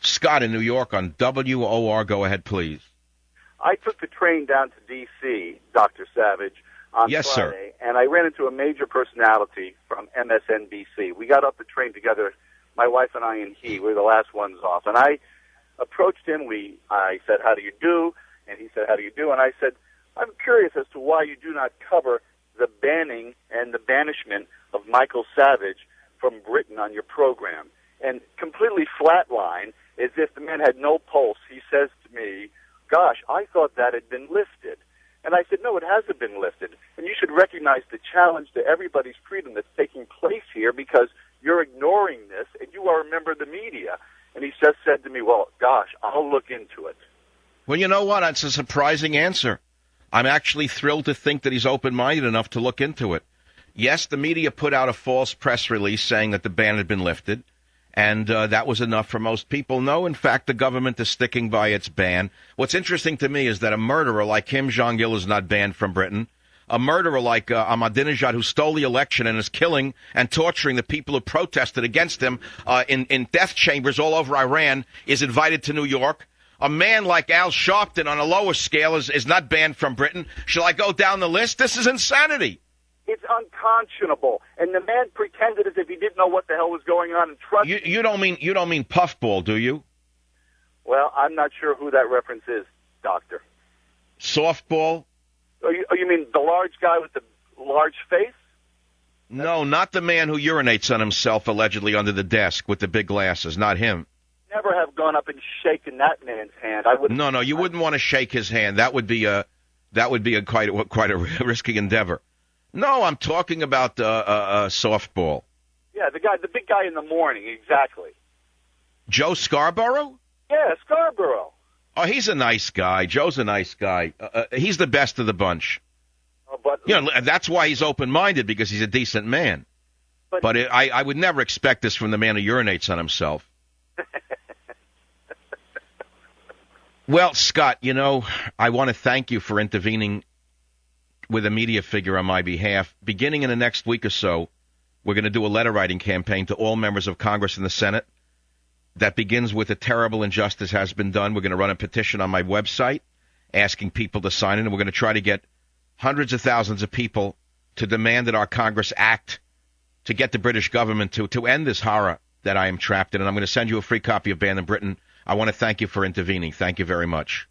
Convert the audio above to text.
Scott in New York on WOR. Go ahead, please. I took the train down to D.C., Dr. Savage, on Yes, Friday, and I ran into a major personality from MSNBC. We got off the train together, my wife and I and he. We were the last ones off. And I approached him. I said, "How do you do?" And he said, "How do you do?" And I said, "I'm curious as to why you do not cover the banning and the banishment of Michael Savage from Britain on your program." And completely flatline, as if the man had no pulse, he says to me, "Gosh, I thought that had been lifted." And I said, "No, it hasn't been lifted. And you should recognize the challenge to everybody's freedom that's taking place here because you're ignoring this and you are a member of the media." And he just said to me, "Well, gosh, I'll look into it." Well, you know what? That's a surprising answer. I'm actually thrilled to think that he's open-minded enough to look into it. Yes, the media put out a false press release saying that the ban had been lifted, and that was enough for most people. No, in fact, the government is sticking by its ban. What's interesting to me is that a murderer like Kim Jong-il is not banned from Britain. A murderer like Ahmadinejad, who stole the election and is killing and torturing the people who protested against him in death chambers all over Iran, is invited to New York. A man like Al Sharpton on a lower scale is not banned from Britain. Shall I go down the list? This is insanity. It's unconscionable. And the man pretended as if he didn't know what the hell was going on and trusted. You don't mean Puffball, do you? Well, I'm not sure who that reference is, Doctor. Softball? Oh, you mean the large guy with the large face? No, not the man who urinates on himself allegedly under the desk with the big glasses. Not him. Never have gone up and shaken that man's hand. I would. No, you wouldn't want to shake his hand. That would be quite a risky endeavor. No, I'm talking about softball. Yeah, the big guy in the morning, exactly. Joe Scarborough? Yeah, Scarborough. Oh, he's a nice guy. Joe's a nice guy. He's the best of the bunch. But that's why he's open-minded, because he's a decent man. But I would never expect this from the man who urinates on himself. Well, Scott, I want to thank you for intervening with a media figure on my behalf. Beginning in the next week or so, we're going to do a letter-writing campaign to all members of Congress and the Senate that begins with "a terrible injustice has been done." We're going to run a petition on my website asking people to sign it, and we're going to try to get hundreds of thousands of people to demand that our Congress act to get the British government to end this horror that I am trapped in. And I'm going to send you a free copy of Banned in Britain. I want to thank you for intervening. Thank you very much.